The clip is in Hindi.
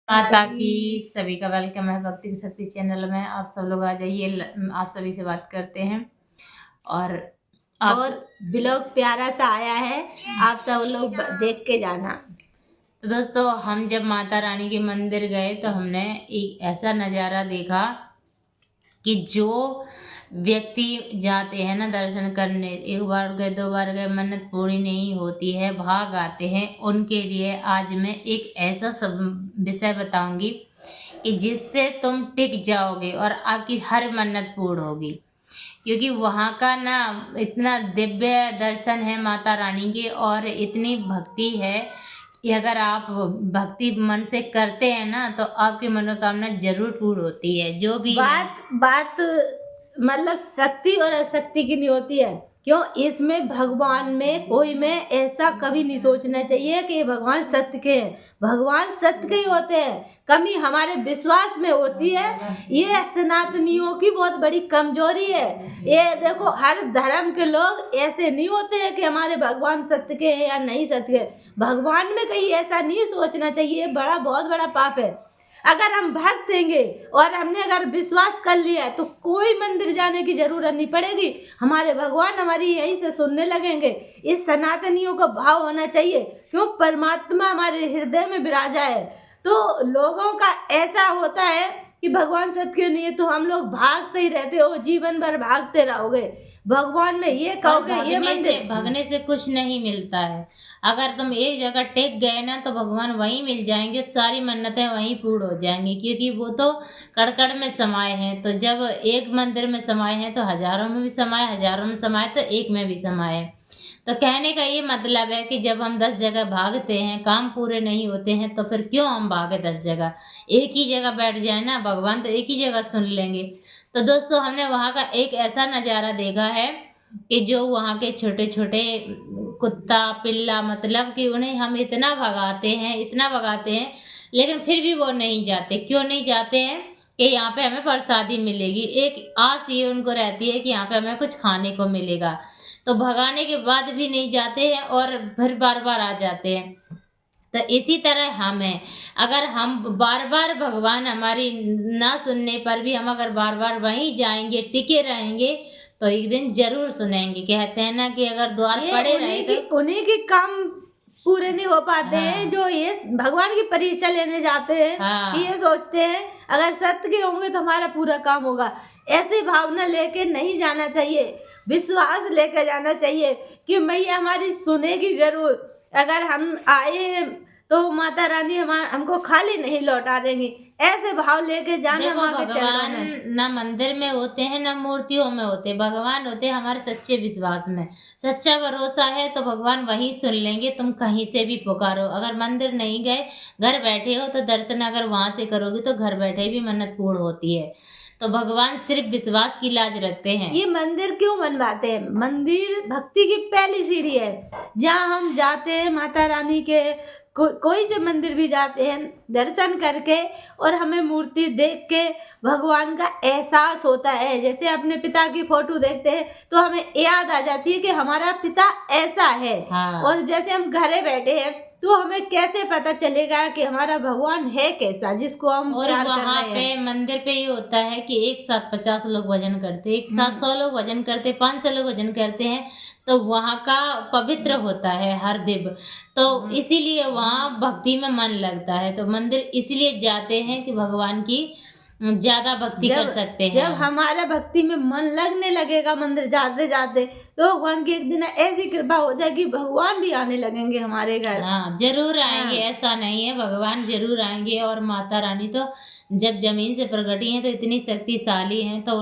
माता की सभी का वेलकम है भक्ति की शक्ति चैनल में। आप सब लोग आ जाइए, आप सभी से बात करते हैं। और आप बहुत ब्लॉग प्यारा सा आया है, आप सब लोग देख के जाना। तो दोस्तों, हम जब माता रानी के मंदिर गए तो हमने एक ऐसा नज़ारा देखा कि जो व्यक्ति जाते हैं ना दर्शन करने, एक बार गए, दो बार गए, मन्नत पूरी नहीं होती है, भाग आते हैं, उनके लिए आज मैं एक ऐसा सब विषय बताऊंगी कि जिससे तुम टिक जाओगे और आपकी हर मन्नत पूर्ण होगी। क्योंकि वहाँ का ना इतना दिव्य दर्शन है माता रानी के, और इतनी भक्ति है कि अगर आप भक्ति मन से करते हैं ना तो आपकी मनोकामना जरूर पूर्ण होती है। जो भी बात मतलब शक्ति और अशक्ति की नहीं होती है, क्यों इसमें भगवान में कोई में ऐसा कभी नहीं सोचना चाहिए कि भगवान सत्य के हैं। भगवान सत्य के ही होते हैं, कमी हमारे विश्वास में होती है। ये सनातनियों की बहुत बड़ी कमजोरी है। ये देखो, हर धर्म के लोग ऐसे नहीं होते हैं कि हमारे भगवान सत्य के हैं या नहीं सत्य के। भगवान में कहीं ऐसा नहीं सोचना चाहिए, बहुत बड़ा पाप है। अगर हम भक्त देंगे और हमने अगर विश्वास कर लिया तो कोई मंदिर जाने की जरूरत नहीं पड़ेगी। हमारे भगवान हमारी यहीं से सुनने लगेंगे। इस सनातनियों का भाव होना चाहिए, क्यों परमात्मा हमारे हृदय में विराजा है। तो लोगों का ऐसा होता है कि भगवान सत्य नहीं है तो हम लोग भागते ही रहते हो, जीवन भर भागते रहोगे। भगवान में ये कहोगे ये मंदिर, भागने से कुछ नहीं मिलता है। अगर तुम एक जगह टेक गए ना तो भगवान वहीं मिल जाएंगे, सारी मन्नतें वहीं पूर्ण हो जाएंगी, क्योंकि वो तो कड़ में समाये हैं। तो जब एक मंदिर में समाये हैं तो हजारों में भी समाये, हजारों में समाये तो एक में भी समाये। तो कहने का ये मतलब है कि जब हम 10 जगह भागते हैं, काम पूरे नहीं होते हैं, तो फिर क्यों हम भागे 10 जगह। एक ही जगह बैठ जाए ना, भगवान तो एक ही जगह सुन लेंगे। तो दोस्तों, हमने वहाँ का एक ऐसा नज़ारा देखा है कि जो वहाँ के छोटे छोटे कुत्ता पिल्ला, मतलब कि उन्हें हम इतना भगाते हैं, इतना भगाते हैं, लेकिन फिर भी वो नहीं जाते। क्यों नहीं जाते हैं? कि यहाँ पे हमें प्रसादी मिलेगी। एक आस ये उनको रहती है कि यहाँ पे हमें कुछ खाने को मिलेगा। तो भगाने के बाद भी नहीं जाते हैं और फिर बार बार आ जाते हैं। तो इसी तरह हम हैं। अगर हम बार बार भगवान हमारी ना सुनने पर भी हम अगर बार बार वहीं जाएंगे, टिके रहेंगे, तो एक दिन जरूर सुनेंगे। कहते हैं ना कि अगर द्वार पड़े रहे तो उन्हीं के काम पूरे नहीं हो पाते हैं, जो ये भगवान की परीक्षा लेने जाते हैं। कि ये सोचते हैं अगर सत्य के होंगे तो हमारा पूरा काम होगा। ऐसी भावना लेके नहीं जाना चाहिए, विश्वास लेकर जाना चाहिए कि मैया हमारी सुनेगी जरूर। अगर हम आए तो माता रानी हमको खाली नहीं लौटा देंगी। ऐसे भाव लेके जाना माँ के चरणों में। ना मंदिर में होते हैं ना मूर्तियों में होते, भगवान होते हैं हमारे सच्चे विश्वास में। सच्चा भरोसा है तो भगवान वहीं सुन लेंगे। तुम कहीं से भी पुकारो, अगर मंदिर नहीं गए, घर बैठे हो, तो दर्शन अगर वहां से करोगे तो घर बैठे भी मन्नत पूर्ण होती है। तो भगवान सिर्फ विश्वास की लाज रखते हैं। ये मंदिर क्यों बनवाते हैं? मंदिर भक्ति की पहली सीढ़ी है, जहाँ हम जाते हैं माता रानी के। कोई से मंदिर भी जाते हैं, दर्शन करके और हमें मूर्ति देख के भगवान का एहसास होता है। जैसे अपने पिता की फोटो देखते हैं तो हमें याद आ जाती है कि हमारा पिता ऐसा है। और जैसे हम घरे बैठे हैं तो हमें कैसे पता चलेगा कि हमारा भगवान है कैसा, जिसको हम प्यार कर रहे हैं। पे मंदिर पे ये होता है कि एक साथ 50 लोग भजन करते, एक साथ 100 लोग भजन करते, 500 लोग भजन करते हैं। तो वहाँ का पवित्र होता है हर दिव्य। तो इसीलिए वहाँ भक्ति में मन लगता है। तो मंदिर इसलिए जाते हैं कि भगवान की ज्यादा भक्ति कर सकते हैं। जब हमारा भक्ति में मन लगने लगेगा मंदिर जाते जाते, तो भगवान की एक दिन ऐसी कृपा हो जाएगी, भगवान भी आने लगेंगे हमारे घर। हाँ, जरूर आएंगे। ऐसा नहीं है, भगवान जरूर आएंगे। और माता रानी तो जब जमीन से प्रकटी हैं तो इतनी शक्तिशाली हैं, तो